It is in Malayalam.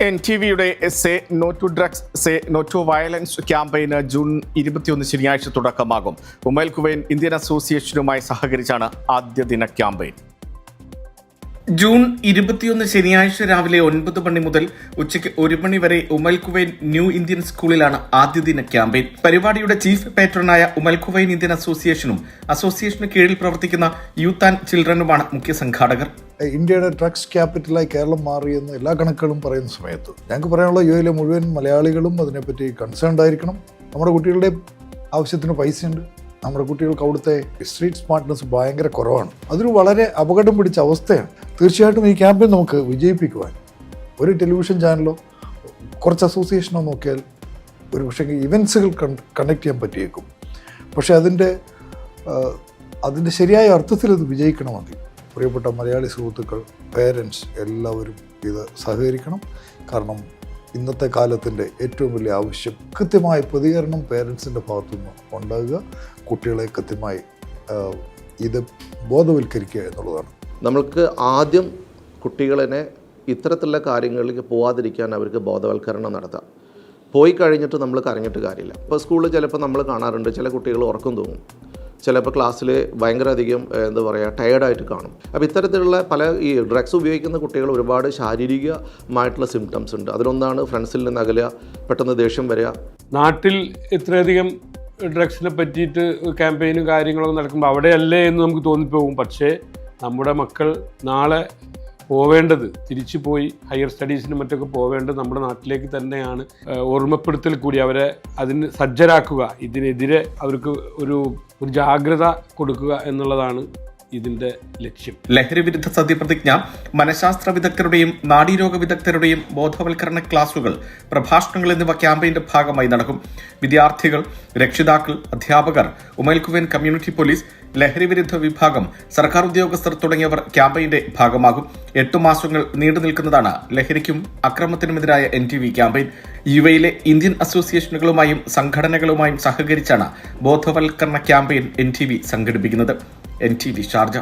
NTVയുടെ say no to drugs say no to violence ക്യാമ്പയിന് ജൂൺ 21 ശനിയാഴ്ച തുടക്കമാകും. ഉമൈൽ കുവൈൻ ഇന്ത്യൻ അസോസിയേഷനുമായി സഹകരിച്ചാണ് ആദ്യ ദിന ക്യാമ്പയിൻ. ജൂൺ 21 ശനിയാഴ്ച രാവിലെ 9 മണി മുതൽ ഉച്ചയ്ക്ക് 1 മണി വരെ ഉമൈൽ കുവൈൻ ന്യൂ ഇന്ത്യൻ സ്കൂളിലാണ് ആദ്യ ദിന ക്യാമ്പയിൻ. പരിപാടിയുടെ ചീഫ് പാട്രണായ ഉമൈൽ കുവൈൻ ഇന്ത്യൻ അസോസിയേഷനും അസോസിയേഷന് കീഴിൽ പ്രവർത്തിക്കുന്ന യൂത്ത് ആൻഡ് ചിൽഡ്രനുമാണ് മുഖ്യ സംഘാടകർ. ഇന്ത്യയുടെ ഡ്രഗ്സ് ക്യാപിറ്റലായി കേരളം മാറിയെന്ന് എല്ലാ കണക്കുകളും പറയുന്ന സമയത്ത് ഞങ്ങൾക്ക് പറയാനുള്ള യുഎയിലെ മുഴുവൻ മലയാളികളും അതിനെപ്പറ്റി കൺസേൺഡ് ആയിരിക്കണം. നമ്മുടെ കുട്ടികളുടെ ആവശ്യത്തിന് പൈസയുണ്ട്. നമ്മുടെ കുട്ടികൾക്ക് അവിടുത്തെ സ്ട്രീറ്റ് സ്മാർട്ട്നെസ് ഭയങ്കര കുറവാണ്. അതൊരു വളരെ അപകടം പിടിച്ച അവസ്ഥയാണ്. തീർച്ചയായിട്ടും ഈ ക്യാമ്പയിൻ നമുക്ക് വിജയിപ്പിക്കുവാൻ ഒരു ടെലിവിഷൻ ചാനലോ കുറച്ച് അസോസിയേഷനോ നോക്കിയാൽ ഒരു പക്ഷേ ഇവൻസുകൾ കണ്ടക്ട് ചെയ്യാൻ പറ്റിയേക്കും. പക്ഷേ അതിൻ്റെ ശരിയായ അർത്ഥത്തിൽ അത് വിജയിക്കണമെങ്കിൽ പ്രിയപ്പെട്ട മലയാളി സുഹൃത്തുക്കൾ, പേരൻസ് എല്ലാവരും ഇത് സഹകരിക്കണം. കാരണം ഇന്നത്തെ കാലത്തിൻ്റെ ഏറ്റവും വലിയ ആവശ്യം കൃത്യമായ പ്രതികരണം പേരൻസിൻ്റെ ഭാഗത്തുനിന്ന് ഉണ്ടാകുക, കുട്ടികളെ കൃത്യമായി ഇത് ബോധവൽക്കരിക്കുക എന്നുള്ളതാണ്. നമ്മൾക്ക് ആദ്യം കുട്ടികളെ ഇത്തരത്തിലുള്ള കാര്യങ്ങളിലേക്ക് പോവാതിരിക്കാൻ അവർക്ക് ബോധവൽക്കരണം നടത്താം. പോയി കഴിഞ്ഞിട്ട് നമ്മൾ കരഞ്ഞിട്ട് കാര്യമില്ല. ഇപ്പോൾ സ്കൂളിൽ ചിലപ്പോൾ നമ്മൾ കാണാറുണ്ട്, ചില കുട്ടികൾ ഉറക്കം തൂങ്ങും, ചിലപ്പോൾ ക്ലാസ്സിൽ ഭയങ്കര അധികം ടയേർഡായിട്ട് കാണും. അപ്പോൾ ഇത്തരത്തിലുള്ള പല ഈ ഡ്രഗ്സ് ഉപയോഗിക്കുന്ന കുട്ടികൾ ഒരുപാട് ശാരീരികമായിട്ടുള്ള സിംറ്റംസ് ഉണ്ട്. അതിലൊന്നാണ് ഫ്രണ്ട്സിൽ നിന്ന് അകലുക, പെട്ടെന്ന് ദേഷ്യം വരിക. നാട്ടിൽ ഇത്രയധികം ഡ്രഗ്സിനെ പറ്റിയിട്ട് ക്യാമ്പയിനും കാര്യങ്ങളൊക്കെ നടക്കുമ്പോൾ അവിടെയല്ലേ എന്ന് നമുക്ക് തോന്നിപ്പോകും. പക്ഷേ നമ്മുടെ മക്കൾ നാളെ പോവേണ്ടത്, തിരിച്ചു പോയി ഹയർ സ്റ്റഡീസിനും മറ്റൊക്കെ പോവേണ്ടത് നമ്മുടെ നാട്ടിലേക്ക് തന്നെയാണ്. ഓർമ്മപ്പെടുത്തൽ കൂടി അവരെ അതിന് സജ്ജരാക്കുക, ഇതിനെതിരെ അവർക്ക് ഒരു ജാഗ്രത കൊടുക്കുക എന്നുള്ളതാണ് ഇതിന്റെ ലക്ഷ്യം. ലഹരി വിരുദ്ധ സത്യപ്രതിജ്ഞ, മനഃശാസ്ത്ര വിദഗ്ധരുടെയും നാഡീരോഗ വിദഗ്ധരുടെയും ബോധവൽക്കരണ ക്ലാസുകൾ, പ്രഭാഷണങ്ങൾ എന്നിവ ക്യാമ്പയിന്റെ ഭാഗമായി നടക്കും. വിദ്യാർത്ഥികൾ, രക്ഷിതാക്കൾ, അധ്യാപകർ, ഉമൈൽ കുവൈൻ കമ്മ്യൂണിറ്റി പോലീസ്, ലഹരി വിരുദ്ധ വിഭാഗം, സർക്കാർ ഉദ്യോഗസ്ഥർ തുടങ്ങിയവർ ക്യാമ്പയിന്റെ ഭാഗമാകും. 8 മാസങ്ങൾ നീണ്ടു നിൽക്കുന്നതാണ് ലഹരിക്കും അക്രമത്തിനുമെതിരായ NTV ക്യാമ്പയിൻ. യുഎയിലെ ഇന്ത്യൻ അസോസിയേഷനുകളുമായും സംഘടനകളുമായും സഹകരിച്ചാണ് ബോധവൽക്കരണ ക്യാമ്പയിൻ NTV സംഘടിപ്പിക്കുന്നത്. NTV Sharjah.